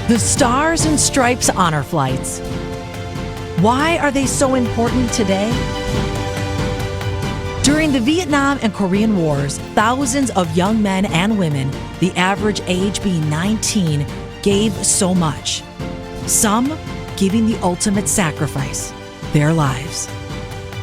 The Stars and Stripes honor flights. Why are they so important today? During the Vietnam and Korean Wars, thousands of young men and women, the average age being 19, gave so much. Some giving the ultimate sacrifice, their lives.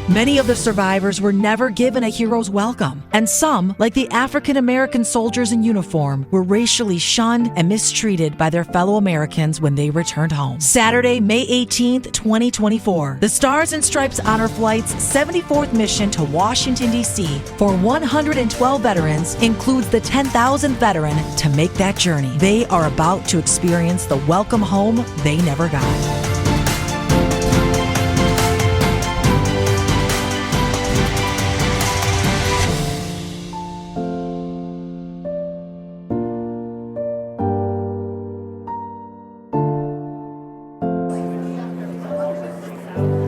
Many of the survivors were never given a hero's welcome, and some, like the African American soldiers in uniform, were racially shunned and mistreated by their fellow Americans when they returned home. Saturday, May 18th, 2024, the Stars and Stripes Honor Flight's 74th mission to Washington, D.C. for 112 veterans includes the 10,000th veteran to make that journey. They are about to experience the welcome home they never got.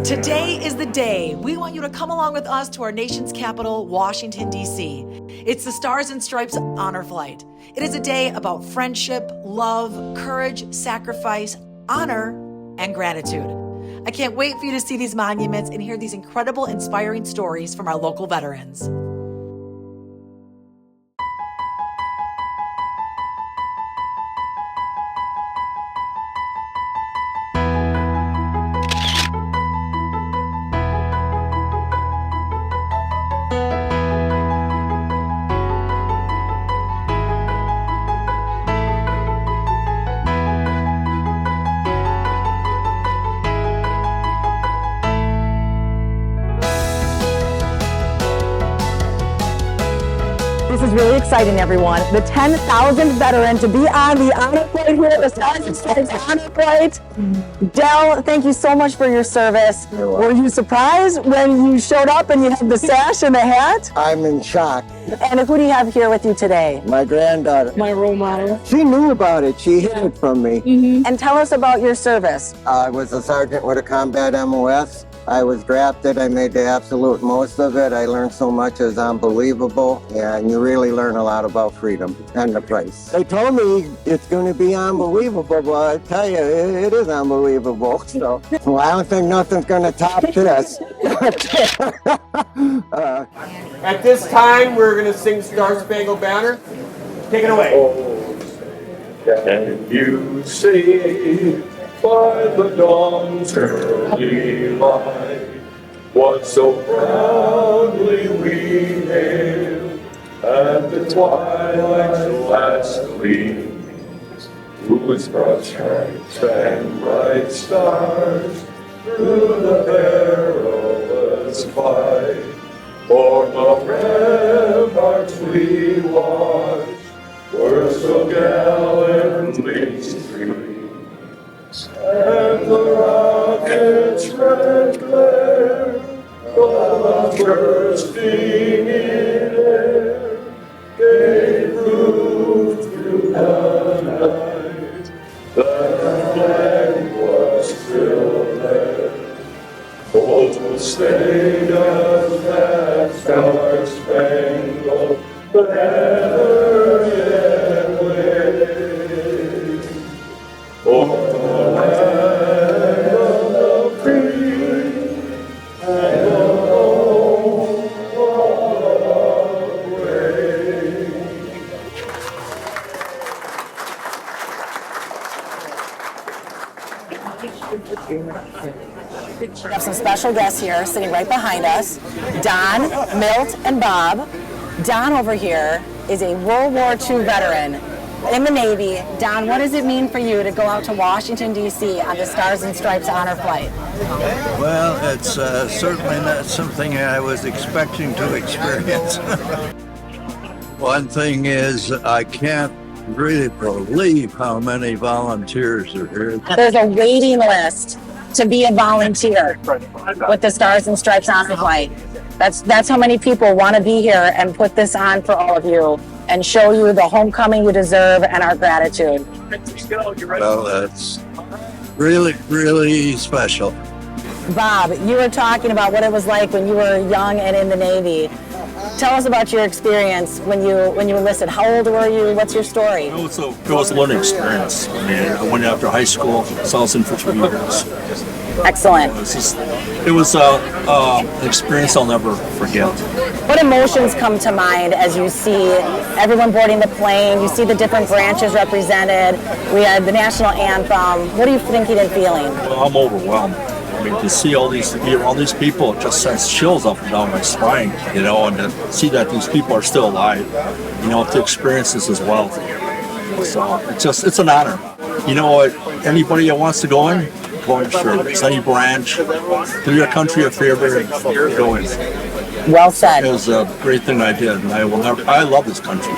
Today is the day. We want you to come along with us to our nation's capital, Washington, D.C. It's the Stars and Stripes Honor Flight. It is a day about friendship, love, courage, sacrifice, honor, and gratitude. I can't wait for you to see these monuments and hear these incredible, inspiring stories from our local veterans. This is really exciting, everyone. The 10,000th veteran to be on the honor flight here at the Stars and Stripes honor flight. Del, thank you so much for your service. Were you surprised when you showed up and you had the sash and the hat? I'm in shock. And who do you have here with you today? My granddaughter. My role model. She knew about it. She hid it from me. And tell us about your service. I was a sergeant with a combat MOS. I was drafted. I made the absolute most of it. I learned so much. It's unbelievable. And you really learn a lot about freedom and the price. They told me it's going to be unbelievable, but I tell you, it is unbelievable. So, well, I don't think nothing's going to top this. At this time, we're going to sing Star Spangled Banner. Take it away. Can you see by the dawn's early light what so proudly we hailed at the twilight's last gleams, whose broad stripes and bright stars through the perilous fight for the ramparts we watched were so gallantly streamed. And the rocket's red glare, the bursting in air, gave proof through the night that the flag was still there. Oh, to stay does that star-spangled banner yet wave. Oh, We have some special guests here sitting right behind us, Don, Milt, and Bob. Don over here is a World War II veteran in the Navy. Don, what does it mean for you to go out to Washington, D.C. on the Stars and Stripes honor flight? Well, it's certainly not something I was expecting to experience. One thing is, I can't really believe how many volunteers are here. There's a waiting list to be a volunteer with the Stars and Stripes honor flight. That's how many people want to be here and put this on for all of you and show you the homecoming you deserve and our gratitude. Well, that's really, really special. Bob, you were talking about what it was like when you were young and in the Navy. Tell us about your experience when you enlisted. How old were you? What's your story? It was a learning experience. I mean, I went after high school, so I was in for 3 years. Excellent. It was an experience I'll never forget. What emotions come to mind as you see everyone boarding the plane? You see the different branches represented. We had the national anthem. What are you thinking and feeling? Well, I'm overwhelmed. I mean, to see be around these people, it just sends chills up and down my spine, you know, and to see that these people are still alive, you know, to experience this as well. So it's an honor. You know what? Anybody that wants to go in service, any branch, do your country a favor and go in. Well said. It was a great thing I did, and I love this country.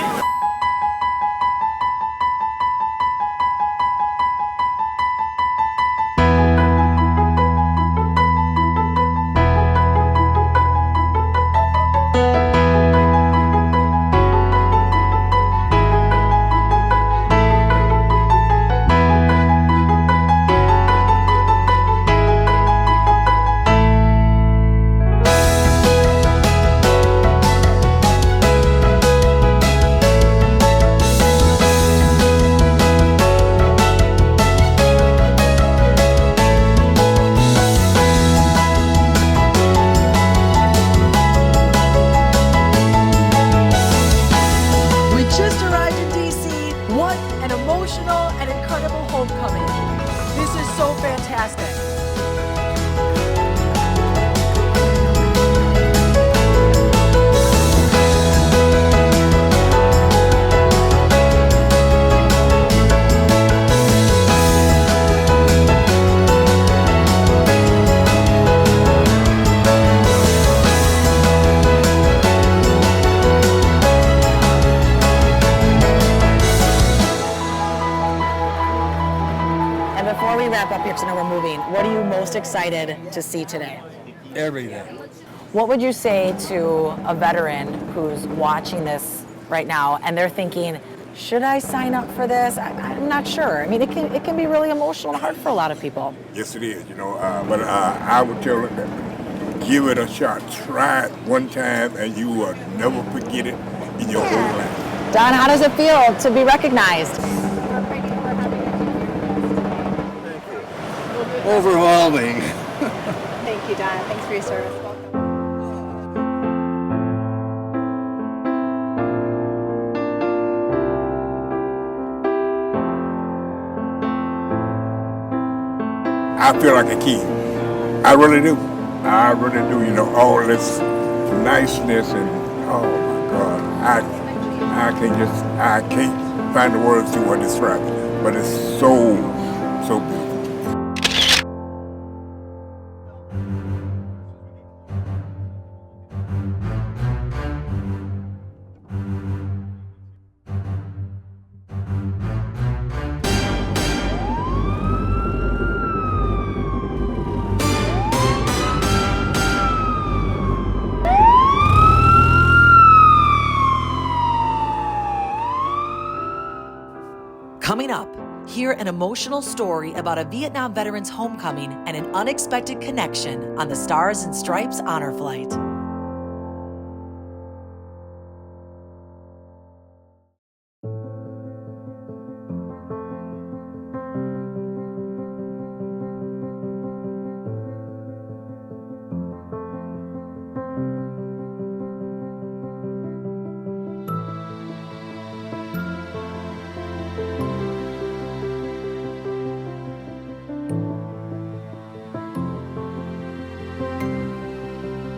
What are you most excited to see today? Everything. What would you say to a veteran who's watching this right now and they're thinking, should I sign up for this? I'm not sure. I mean, it can be really emotional and hard for a lot of people. Yes, it is, you know, but I would tell them that give it a shot. Try it one time and you will never forget it in your whole life. Don, how does it feel to be recognized? Overwhelming. Thank you, Don. Thanks for your service. Welcome. I feel like a kid. I really do. I really do. You know, all this niceness and oh my God, I can't find the words to describe it, but it's so beautiful. Coming up, hear an emotional story about a Vietnam veteran's homecoming and an unexpected connection on the Stars and Stripes honor flight.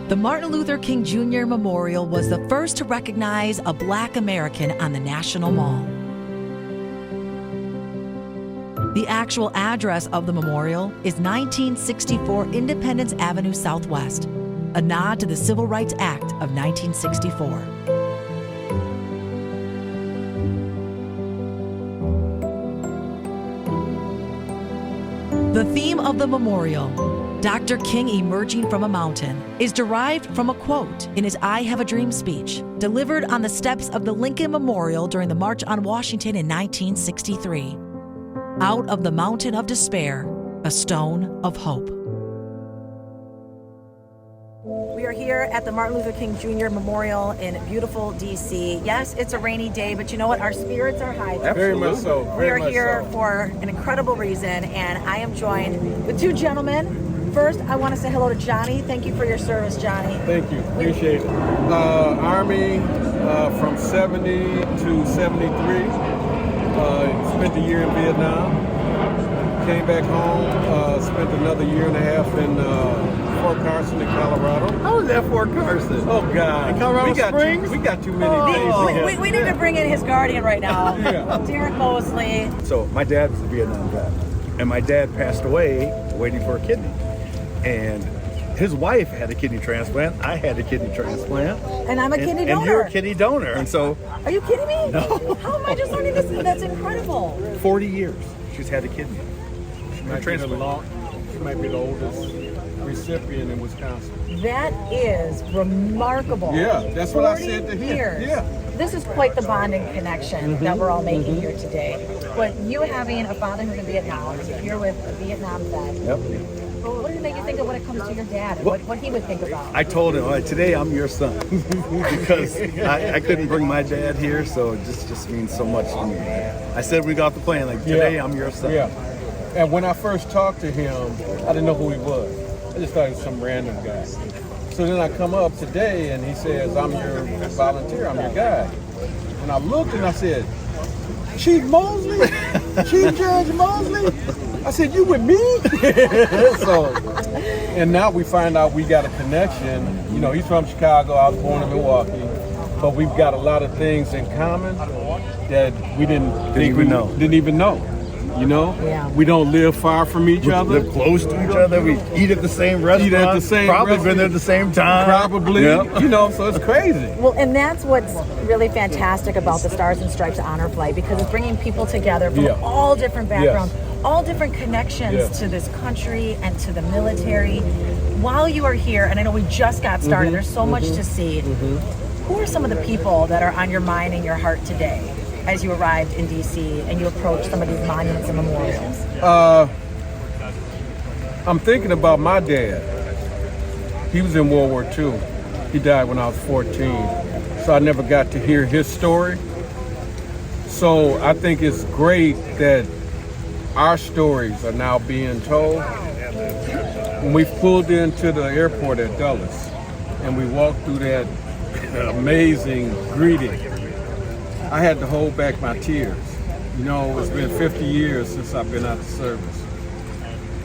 The Martin Luther King Jr. Memorial was the first to recognize a Black American on the National Mall. The actual address of the memorial is 1964 Independence Avenue Southwest, a nod to the Civil Rights Act of 1964. The theme of the memorial, Dr. King Emerging from a Mountain, is derived from a quote in his I Have a Dream speech, delivered on the steps of the Lincoln Memorial during the March on Washington in 1963. Out of the mountain of despair, a stone of hope. We are here here at the Martin Luther King Jr. Memorial in beautiful DC. Yes, it's a rainy day, but you know what? Our spirits are high. Very much so. We are here for an incredible reason, and I am joined with two gentlemen. First, I want to say hello to Johnny. Thank you for your service, Johnny. Thank you. Appreciate it. Army from 70 to 73. Spent a year in Vietnam. Came back home, spent another year and a half in Fort Carson in Colorado. How was that Fort Carson? Oh, God. In Colorado Springs? We got too many days. We need to bring in his guardian right now, Yeah. Derek Mosley. So my dad was a Vietnam vet, and my dad passed away waiting for a kidney. And his wife had a kidney transplant. I had a kidney transplant. And I'm a kidney donor. And you're a kidney donor. And so Are you kidding me? No. How am I just learning this? That's incredible. 40 years she's had a kidney. She might be the oldest recipient in Wisconsin. That is remarkable. Yeah, that's what I 40 said to him. years. Yeah. This is quite the bonding connection that we're all making here today. But you having a father who's in Vietnam, you're with a Vietnam vet. Yep. What did it make you think of when it comes to your dad? And what he would think about? I told him, today I'm your son. Because I couldn't bring my dad here, so it just means so much to me. I said when we got off the plane, like, today I'm your son. Yeah. And when I first talked to him, I didn't know who he was. I just thought he was some random guy. So then I come up today and he says, I'm your volunteer, I'm your guide. And I looked and I said, Chief Mosley? Chief Judge Mosley? I said, you with me? And now we find out we got a connection. You know, he's from Chicago, I was born in Milwaukee. But we've got a lot of things in common that we didn't even know. You know, we don't live far from each other. Live close to each other. We eat at the same restaurant. Probably been there at the same time. Probably. Yep. You know, so it's crazy. Well, and that's what's really fantastic about the Stars and Stripes Honor Flight, because it's bringing people together from all different backgrounds, all different connections to this country and to the military. While you are here, and I know we just got started, there's so much to see. Who are some of the people that are on your mind and your heart today as you arrived in DC and you approach some of these monuments and memorials? I'm thinking about my dad. He was in World War II. He died when I was 14. So I never got to hear his story. So I think it's great that our stories are now being told. When we pulled into the airport at Dulles and we walked through that amazing greeting, I had to hold back my tears. You know, it's been 50 years since I've been out of service.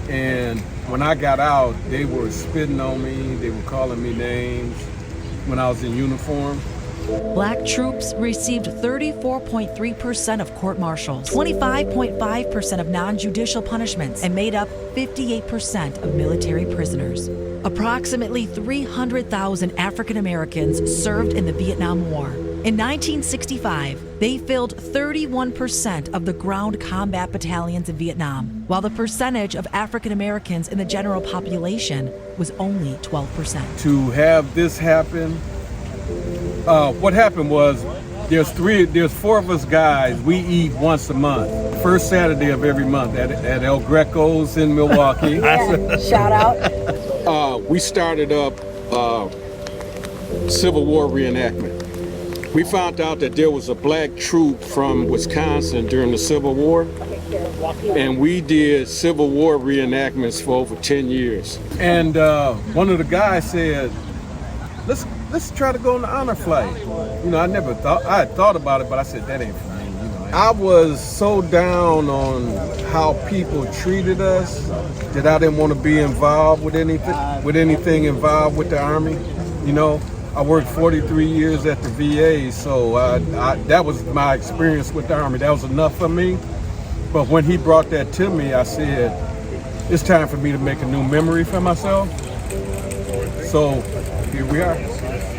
And when I got out, they were spitting on me, they were calling me names when I was in uniform. Black troops received 34.3% of court-martials, 25.5% of non-judicial punishments, and made up 58% of military prisoners. Approximately 300,000 African Americans served in the Vietnam War. In 1965, they filled 31% of the ground combat battalions in Vietnam, while the percentage of African Americans in the general population was only 12%. To have this happen, what happened was there's four of us guys. We eat once a month, first Saturday of every month at El Greco's in Milwaukee. Shout out. We started up Civil War reenactment. We found out that there was a black troop from Wisconsin during the Civil War, and we did Civil War reenactments for over 10 years. And one of the guys said, let's try to go on the honor flight. You know, I had thought about it, but I said, that ain't for me. You know, I was so down on how people treated us that I didn't want to be involved with anything involved with the Army. You know, I worked 43 years at the VA, so that was my experience with the Army. That was enough for me. But when he brought that to me, I said, it's time for me to make a new memory for myself. So here we are.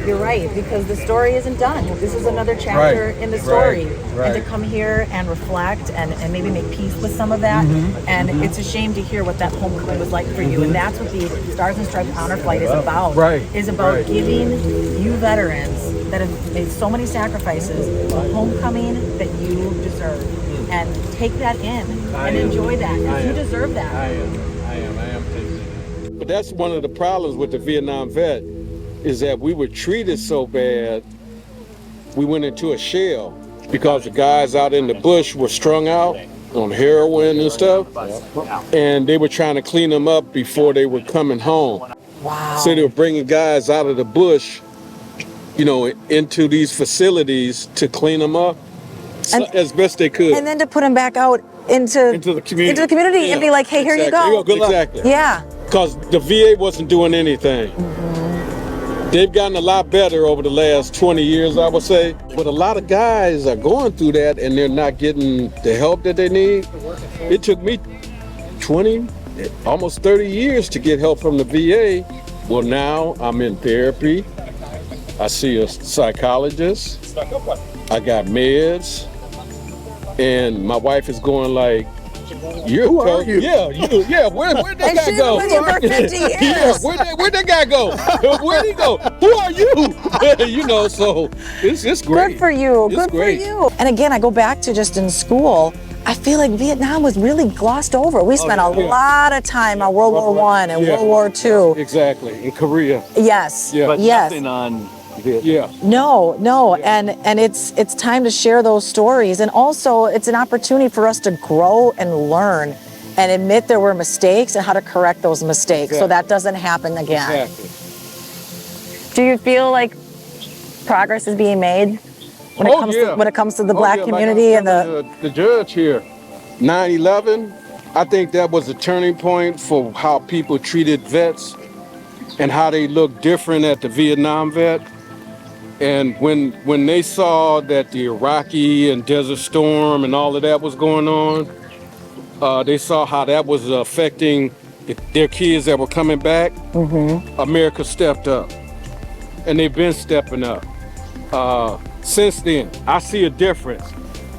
You're right, because the story isn't done. This is another chapter in the story. And to come here and reflect and maybe make peace with some of that. And it's a shame to hear what that homecoming was like for you. And that's what the Stars and Stripes Honor Flight is about. Is about giving you veterans that have made so many sacrifices a homecoming that you deserve. And take that in and enjoy that. Because you deserve that. I am taking it. But that's one of the problems with the Vietnam vet. is that we were treated so bad, we went into a shell because the guys out in the bush were strung out on heroin and stuff, and they were trying to clean them up before they were coming home. Wow. So they were bringing guys out of the bush, you know, into these facilities to clean them up as best they could. And then to put them back out into the community. And be like, hey, here you go. Exactly. Yeah. Because the VA wasn't doing anything. They've gotten a lot better over the last 20 years, I would say. But a lot of guys are going through that and they're not getting the help that they need. It took me 20, almost 30 years to get help from the VA. Well, now I'm in therapy. I see a psychologist. I got meds. And my wife is going like, Who are you? Yeah, where'd that guy go? With you for 50 years. Yeah, where'd that guy go? Where'd he go? Who are you? You know, so it's great. Good for you. It's Good great. for you. And again, I go back to just in school. I feel like Vietnam was really glossed over. We spent a lot of time on World War I and World War II. Exactly, in Korea. Yes. Yeah. But yes. nothing on Yeah. No, and it's time to share those stories, and also it's an opportunity for us to grow and learn, and admit there were mistakes and how to correct those mistakes so that doesn't happen again. Exactly. Do you feel like progress is being made when it comes to the Black community and the judge here? 9/11, I think that was a turning point for how people treated vets and how they looked different at the Vietnam vet. And when they saw that the Iraqi and Desert Storm and all of that was going on, they saw how that was affecting their kids that were coming back. America stepped up, and they've been stepping up. Since then, I see a difference.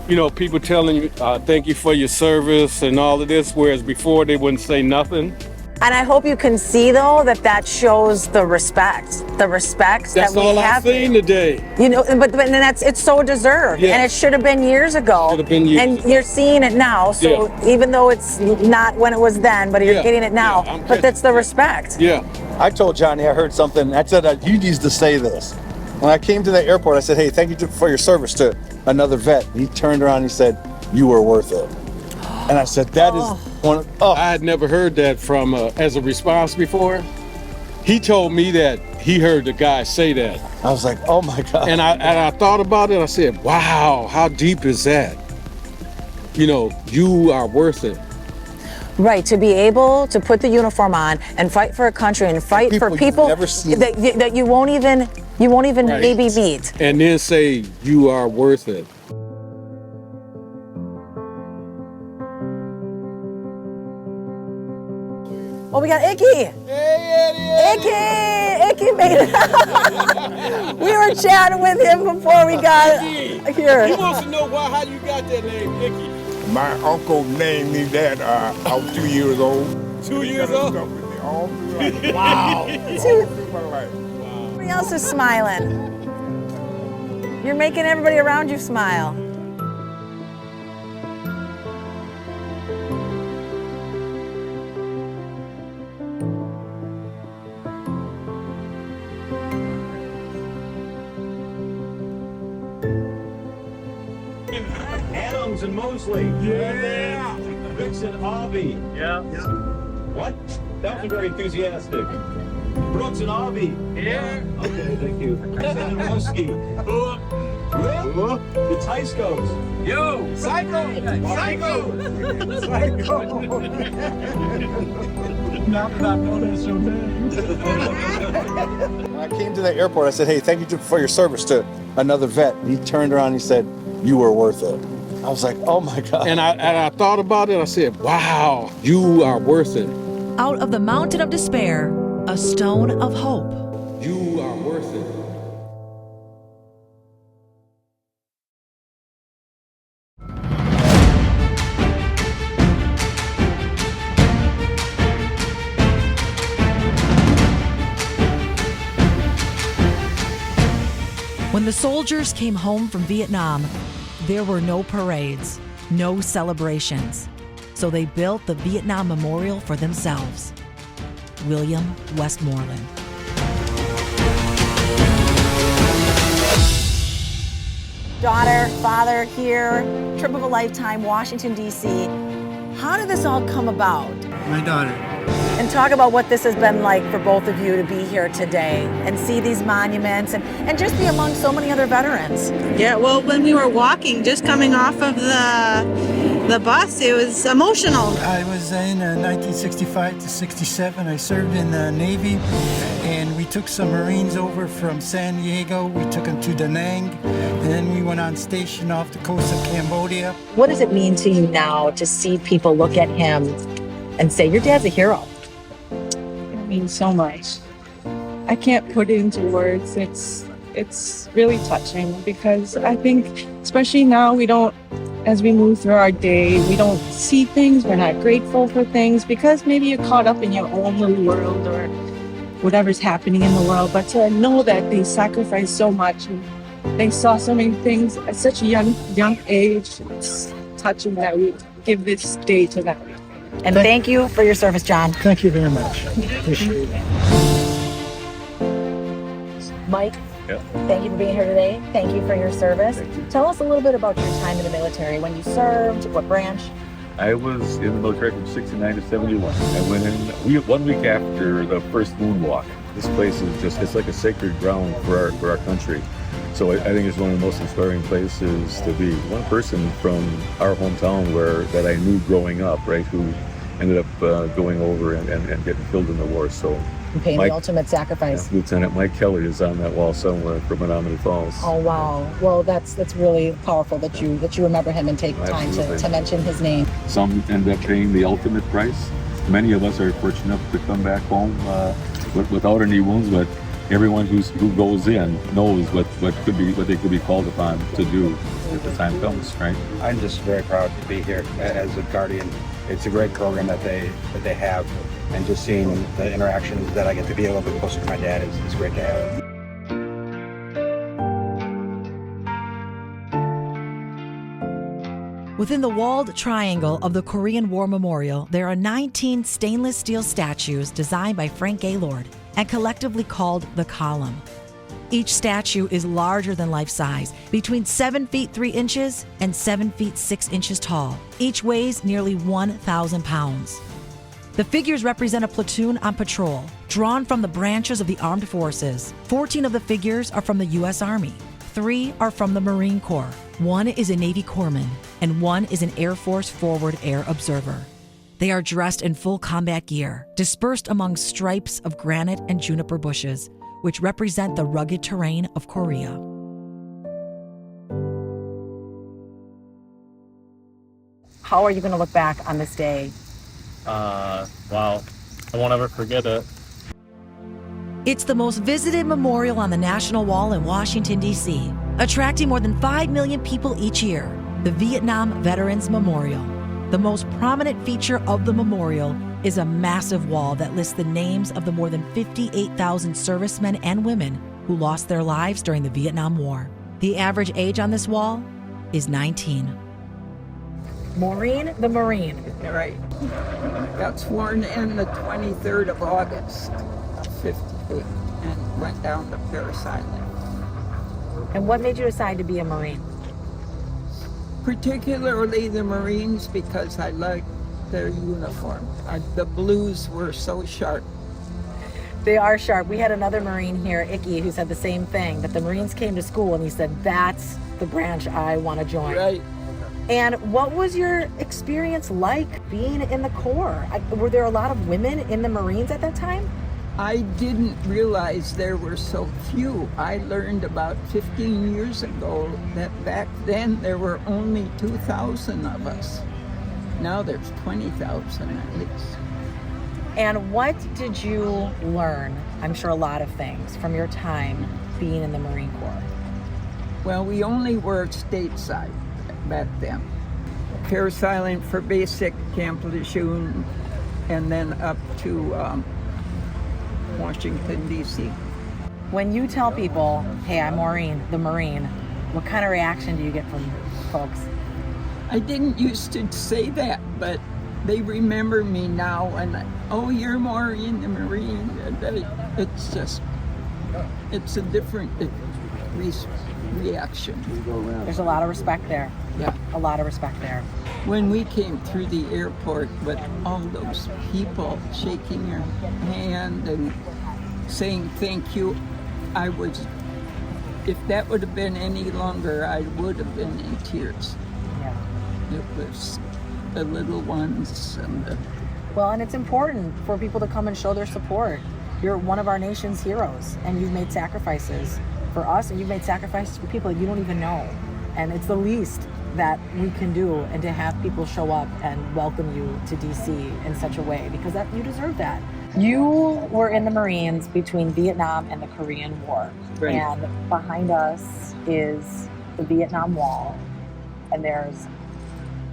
You know, people telling you, thank you for your service and all of this, whereas before they wouldn't say nothing. And I hope you can see, though, that shows the respect that we have. That's all I've seen today. You know, but it's so deserved, and it should have been years ago. Should have been years and ago. you're seeing it now. So even though it's not when it was then, but you're getting it now. But that's the respect. Yeah. I told Johnny I heard something. I said, you need to say this. When I came to the airport, I said, hey, thank you for your service to another vet. He turned around and he said, you were worth it. And I said, that is one. I had never heard that from as a response before. He told me that he heard the guy say that. I was like, oh my God. And I thought about it. I said, wow, how deep is that? You know, you are worth it. Right, to be able to put the uniform on and fight for a country and fight for people that you won't even maybe meet. And then say you are worth it. Oh, we got Icky. Hey, Icky made it. We were chatting with him before we got here. He wants to know how you got that name, Icky. My uncle named me that. I was 2 years old. 2 years old? All through life. Wow. All through my life. Everybody else is smiling. You're making everybody around you smile. Adams and Mosley. Yeah. Vixen Avi. Yeah. What? That was very enthusiastic. Brooks and Avi. Yeah. Okay, thank you. Zenemowski. The Tyscos. Yo. Psycho. Not that I've known it so bad. When I came to the airport, I said, hey, thank you for your service to another vet. He turned around and he said, you were worth it. I was like, oh my God. And I thought about it. I said, wow, you are worth it. Out of the mountain of despair, a stone of hope. You are worth it. When the soldiers came home from Vietnam, there were no parades, no celebrations. So they built the Vietnam Memorial for themselves. William Westmoreland. daughter, father here, trip of a lifetime, Washington, D.C. How did this all come about? My daughter. And talk about what this has been like for both of you to be here today and see these monuments and just be among so many other veterans. Yeah, well, when we were walking, just coming off of the bus, it was emotional. I was in 1965 to 67. I served in the Navy, and we took some Marines over from San Diego. We took them to Da Nang, and then we went on station off the coast of Cambodia. What does it mean to you now to see people look at him and say, your dad's a hero? It means so much. I can't put it into words. It's really touching because I think, especially now, as we move through our day, we don't see things, we're not grateful for things because maybe you're caught up in your own little world or whatever's happening in the world. But to know that they sacrificed so much and they saw so many things at such a young age, it's touching that we give this day to them. And thank you for your service, John. Thank you very much. Appreciate it. Mike, thank you for being here today. Thank you for your service. Tell us a little bit about your time in the military, when you served, what branch. I was in the military from 69 to 71. I went in 1 week after the first moonwalk. This place is it's like a sacred ground for our country. So I think it's one of the most inspiring places to be. One person from our hometown that I knew growing up, right, who ended up going over and getting killed in the war. So Paying the ultimate sacrifice. Lieutenant Mike Kelly is on that wall somewhere from Menominee Falls. Oh wow! Well, that's really powerful that you remember him and take time to mention his name. Some end up paying the ultimate price. Many of us are fortunate enough to come back home without any wounds, but everyone who goes in knows what they could be called upon to do if the time comes, right? I'm just very proud to be here as a guardian. It's a great program that they have, and just seeing the interactions that I get to be a little bit closer to my dad is great to have. Within the walled triangle of the Korean War Memorial, there are 19 stainless steel statues designed by Frank Gaylord and collectively called the Column. Each statue is larger than life size, between 7 feet 3 inches and 7 feet 6 inches tall. Each weighs nearly 1,000 pounds. The figures represent a platoon on patrol, drawn from the branches of the armed forces. 14 of the figures are from the U.S. Army. 3 are from the Marine Corps. 1 is a Navy corpsman, and 1 is an Air Force Forward Air Observer. They are dressed in full combat gear, dispersed among stripes of granite and juniper bushes, which represent the rugged terrain of Korea. How are you going to look back on this day? Wow, I won't ever forget it. It's the most visited memorial on the National Wall in Washington, D.C., attracting more than 5 million people each year. The Vietnam Veterans Memorial. The most prominent feature of the memorial is a massive wall that lists the names of the more than 58,000 servicemen and women who lost their lives during the Vietnam War. The average age on this wall is 19. Maureen the Marine. Right. Got sworn in the 23rd of August of 58 and went down to Paris Island. And what made you decide to be a Marine? Particularly the Marines, because I liked their uniform. The blues were so sharp. They are sharp. We had another Marine here, Icky, who said the same thing, that the Marines came to school and he said, that's the branch I want to join. Right. And what was your experience like being in the Corps? Were there a lot of women in the Marines at that time? I didn't realize there were so few. I learned about 15 years ago that back then there were only 2,000 of us. Now there's 20,000 at least. And what did you learn? I'm sure a lot of things from your time being in the Marine Corps. Well, we only worked stateside back then. Paris Island for basic, Camp Lejeune, and then up to Washington, D.C. When you tell people, hey, I'm Maureen, the Marine, what kind of reaction do you get from folks? I didn't used to say that, but they remember me now, and oh, you're Maureen the Marine. It's just, it's a different reaction. There's a lot of respect there. Yeah. A lot of respect there. When we came through the airport with all those people shaking your hand and saying thank you, if that would have been any longer, I would have been in tears. Yeah. It was the little ones and the... Well, and it's important for people to come and show their support. You're one of our nation's heroes, and you've made sacrifices for us, and you've made sacrifices for people that you don't even know. And it's the least that we can do, and to have people show up and welcome you to DC in such a way, because that you deserve that. You were in the Marines between Vietnam and the Korean War. Right. And behind us is the Vietnam Wall. And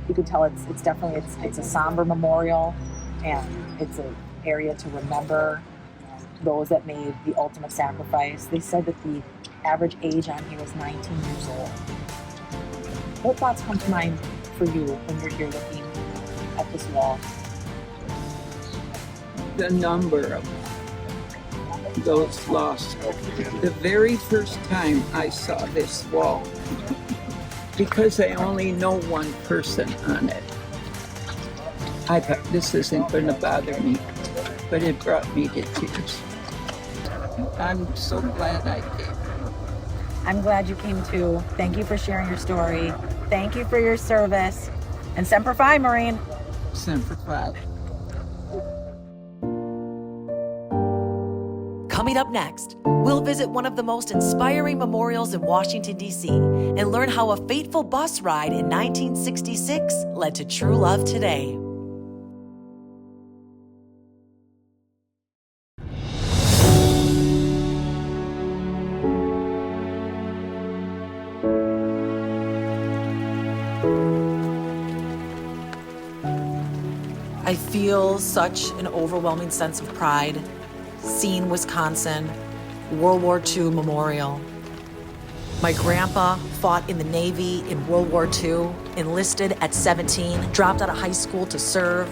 you can tell it's definitely a somber memorial, and it's an area to remember those that made the ultimate sacrifice. They said that the average age on here is 19 years old. What thoughts come to mind for you when you're here looking at this wall? The number of those lost. The very first time I saw this wall, because I only know one person on it, I thought this isn't going to bother me, but it brought me to tears. I'm so glad I came. I'm glad you came too. Thank you for sharing your story. Thank you for your service. And Semper Fi, Marine. Semper Fi. Coming up next, we'll visit one of the most inspiring memorials in Washington, D.C., and learn how a fateful bus ride in 1966 led to true love today. I feel such an overwhelming sense of pride seeing Wisconsin World War II Memorial. My grandpa fought in the Navy in World War II, enlisted at 17, dropped out of high school to serve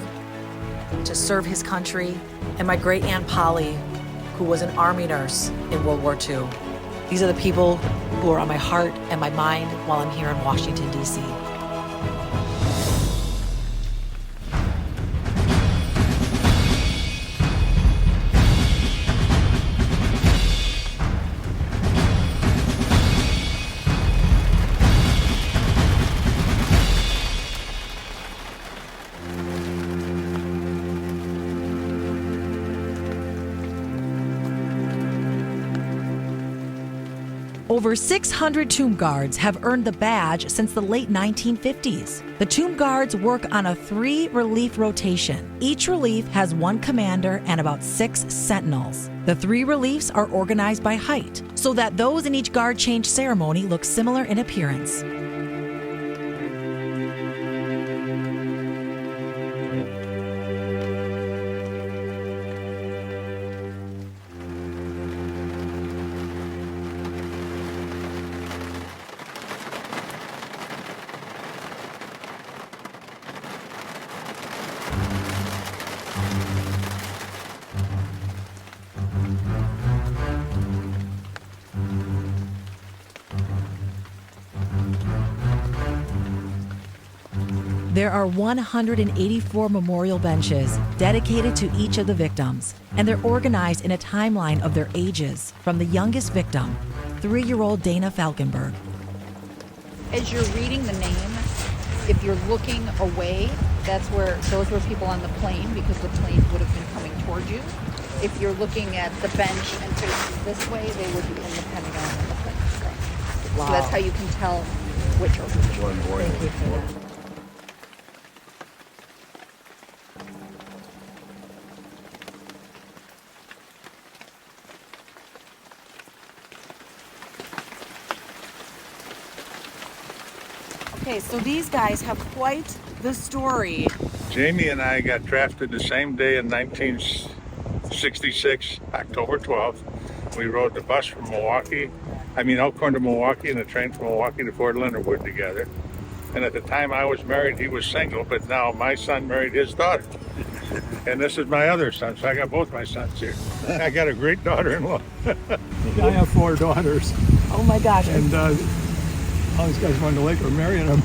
his country, and my great Aunt Polly, who was an Army nurse in World War II. These are the people who are on my heart and my mind while I'm here in Washington, D.C. Over 600 tomb guards have earned the badge since the late 1950s. The tomb guards work on a 3-relief rotation. Each relief has 1 commander and about 6 sentinels. The 3 reliefs are organized by height, so that those in each guard change ceremony look similar in appearance. There are 184 memorial benches dedicated to each of the victims, and they're organized in a timeline of their ages, from the youngest victim, 3-year-old Dana Falkenberg. As you're reading the name, if you're looking away, those were people on the plane, because the plane would have been coming toward you. If you're looking at the bench and facing this way, they would be in the Pentagon and the plane. Wow. So that's how you can tell which are which. Thank you for that. Okay, so these guys have quite the story. Jamie and I got drafted the same day in 1966, October 12th. We rode the bus from Elkhorn to Milwaukee, and the train from Milwaukee to Fort Leonard Wood together. And at the time I was married, he was single, but now my son married his daughter. And this is my other son, so I got both my sons here. I got a great daughter-in-law. I have 4 daughters. Oh my gosh. And all these guys running the lake are marrying them.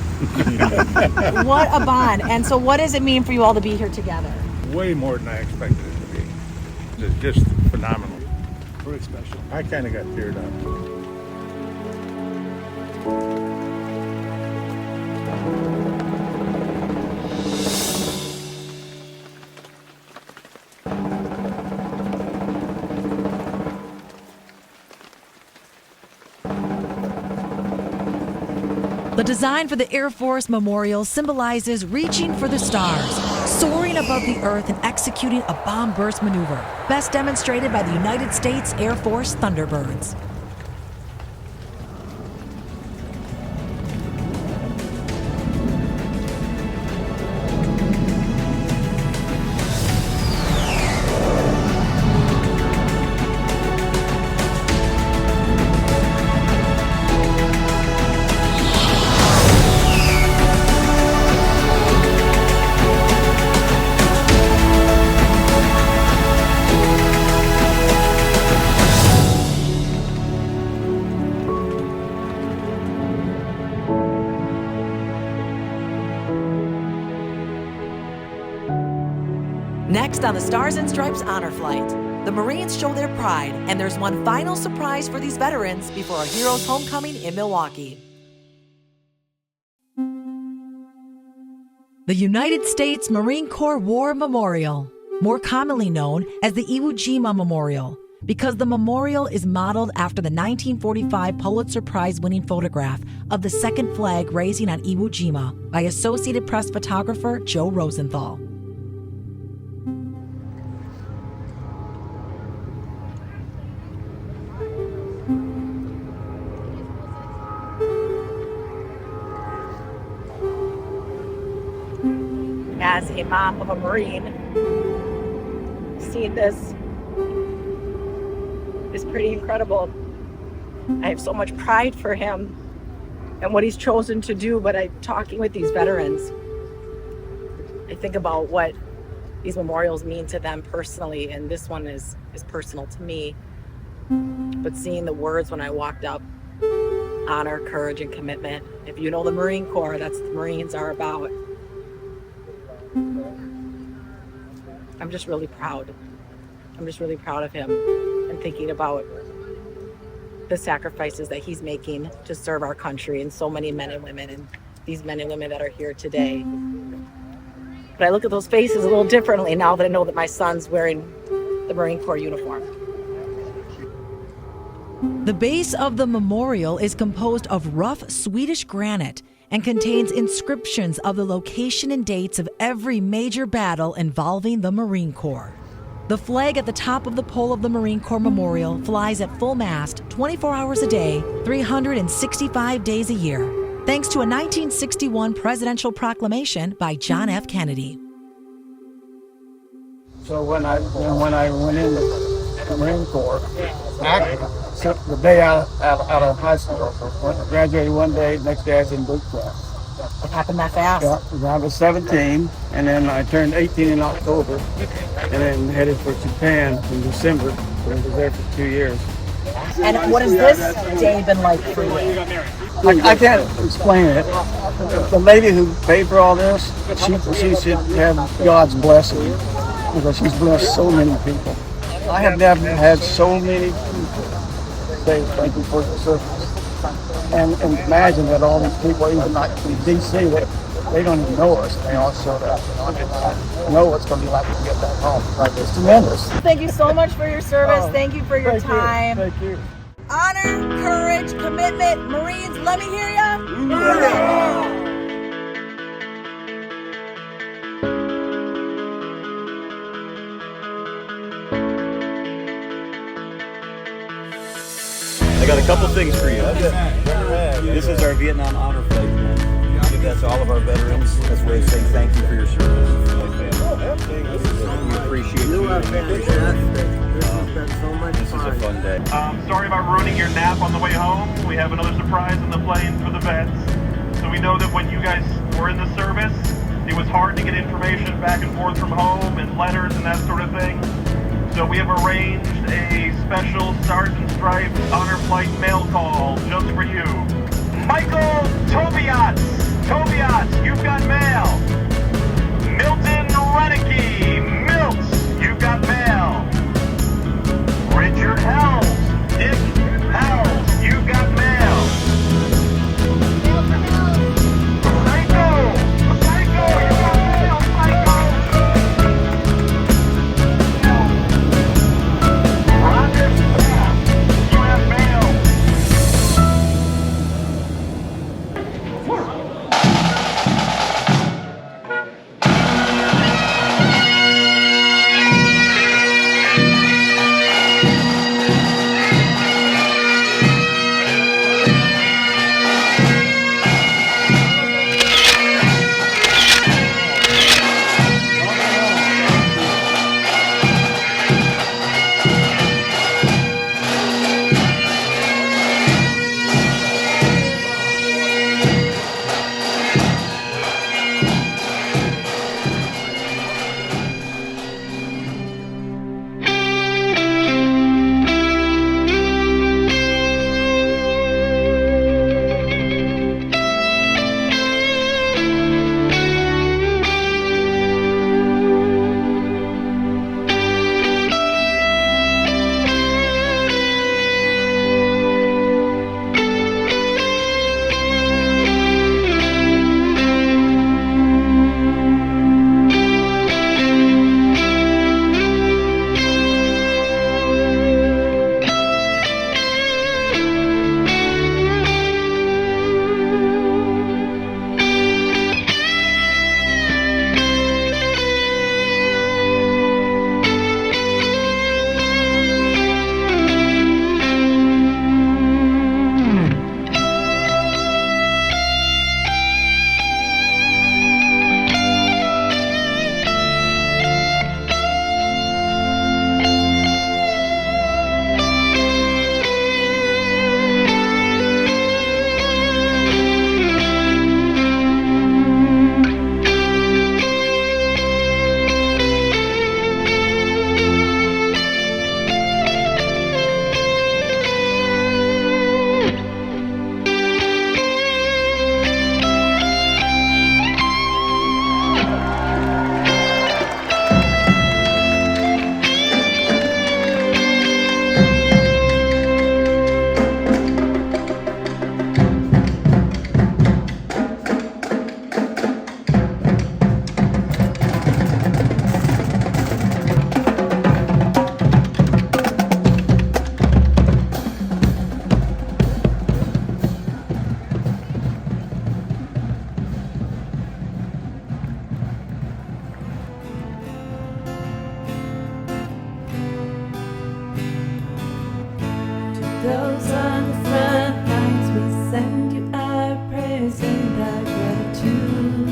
What a bond. And so what does it mean for you all to be here together? Way more than I expected it to be. It's just phenomenal. Really special. I kind of got teared up. The design for the Air Force Memorial symbolizes reaching for the stars, soaring above the earth and executing a bomb burst maneuver, best demonstrated by the United States Air Force Thunderbirds. Next on the Stars and Stripes Honor Flight, the Marines show their pride, and there's one final surprise for these veterans before our heroes' homecoming in Milwaukee. The United States Marine Corps War Memorial, more commonly known as the Iwo Jima Memorial, because the memorial is modeled after the 1945 Pulitzer Prize-winning photograph of the second flag raising on Iwo Jima by Associated Press photographer Joe Rosenthal. As a mom of a Marine, seeing this is pretty incredible. I have so much pride for him and what he's chosen to do, but talking with these veterans, I think about what these memorials mean to them personally, and this one is personal to me. But seeing the words when I walked up, honor, courage, and commitment. If you know the Marine Corps, that's what the Marines are about. I'm just really proud. I'm just really proud of him and thinking about the sacrifices that he's making to serve our country, and so many men and women, and these men and women that are here today. But I look at those faces a little differently now that I know that my son's wearing the Marine Corps uniform. The base of the memorial is composed of rough Swedish granite and contains inscriptions of the location and dates of every major battle involving the Marine Corps. The flag at the top of the pole of the Marine Corps Memorial flies at full mast 24 hours a day, 365 days a year, thanks to a 1961 presidential proclamation by John F. Kennedy. So when I went in the Marine Corps, the day out of high school, graduated one day, next day I was in boot camp. It happened that fast? Yeah, I was 17, and then I turned 18 in October, and then headed for Japan in December. So I was there for 2 years. And what has this day been like for you? I can't explain it. The lady who paid for all this, she should have God's blessing, because she's blessed so many people. I have never had so many people say thank you for the service. And imagine that all these people, even like in D.C., they don't even know us. They all showed up. I know what's going to be like when we get back home. Like, it's tremendous. Thank you so much for your service. Thank you for your time. Thank you. Honor, courage, commitment. Marines, let me hear ya. I got a couple things for you. This is our Vietnam Honor Flight. Give that to all of our veterans as a way of saying thank you for your service. We appreciate you. This is a fun day. Sorry about ruining your nap on the way home. We have another surprise in the plane for the vets. So we know that when you guys were in the service, it was hard to get information back and forth from home and letters and that sort of thing. So we have arranged a special Stars and Stripes Honor Flight mail call just for you. Michael Tobias, you've got mail. Milton Renicky, Milts, you've got mail. Richard Hells, Dick Hells, you've got mail. Psycho, you've got mail, Psycho. Roger, you have mail. Those on the front lines, we send you our prayers and our gratitude.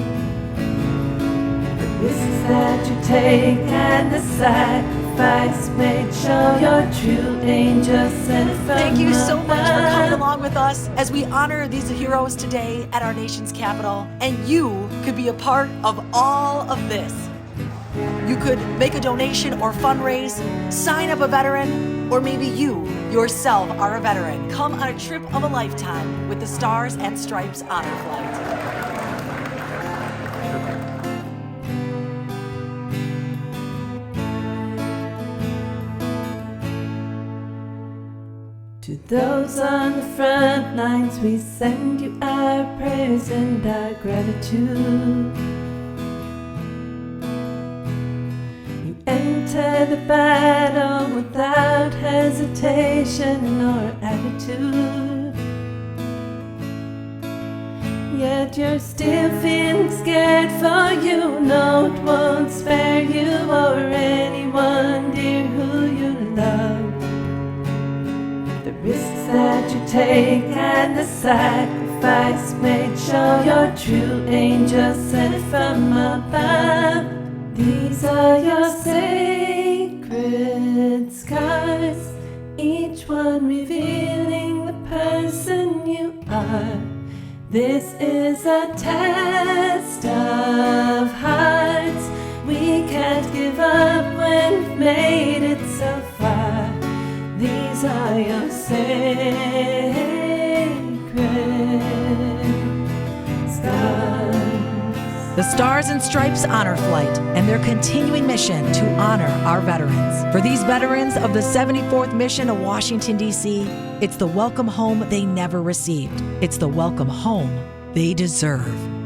The risks that you take and the sacrifice made show you're true angels sent from Thank you so much for coming above. along with us as we honor these heroes today at our nation's capital. And you could be a part of all of this. You could make a donation or fundraise, sign up a veteran, or maybe you yourself are a veteran. Come on a trip of a lifetime with the Stars and Stripes Honor Flight. To those on the front lines, we send you our prayers and our gratitude. You enter the battle without hesitation or attitude. Yet you're still feeling scared, for you know it won't spare you or anyone dear who you love. The risks that you take and the sacrifice made show you're true angels sent from above. These are your sacred scars, each one revealing the person you are. This is a test of hearts. We can't give up when we've made it the Stars and Stripes Honor Flight, and their continuing mission to honor our veterans. For these veterans of the 74th Mission of Washington, D.C., it's the welcome home they never received. It's the welcome home they deserve.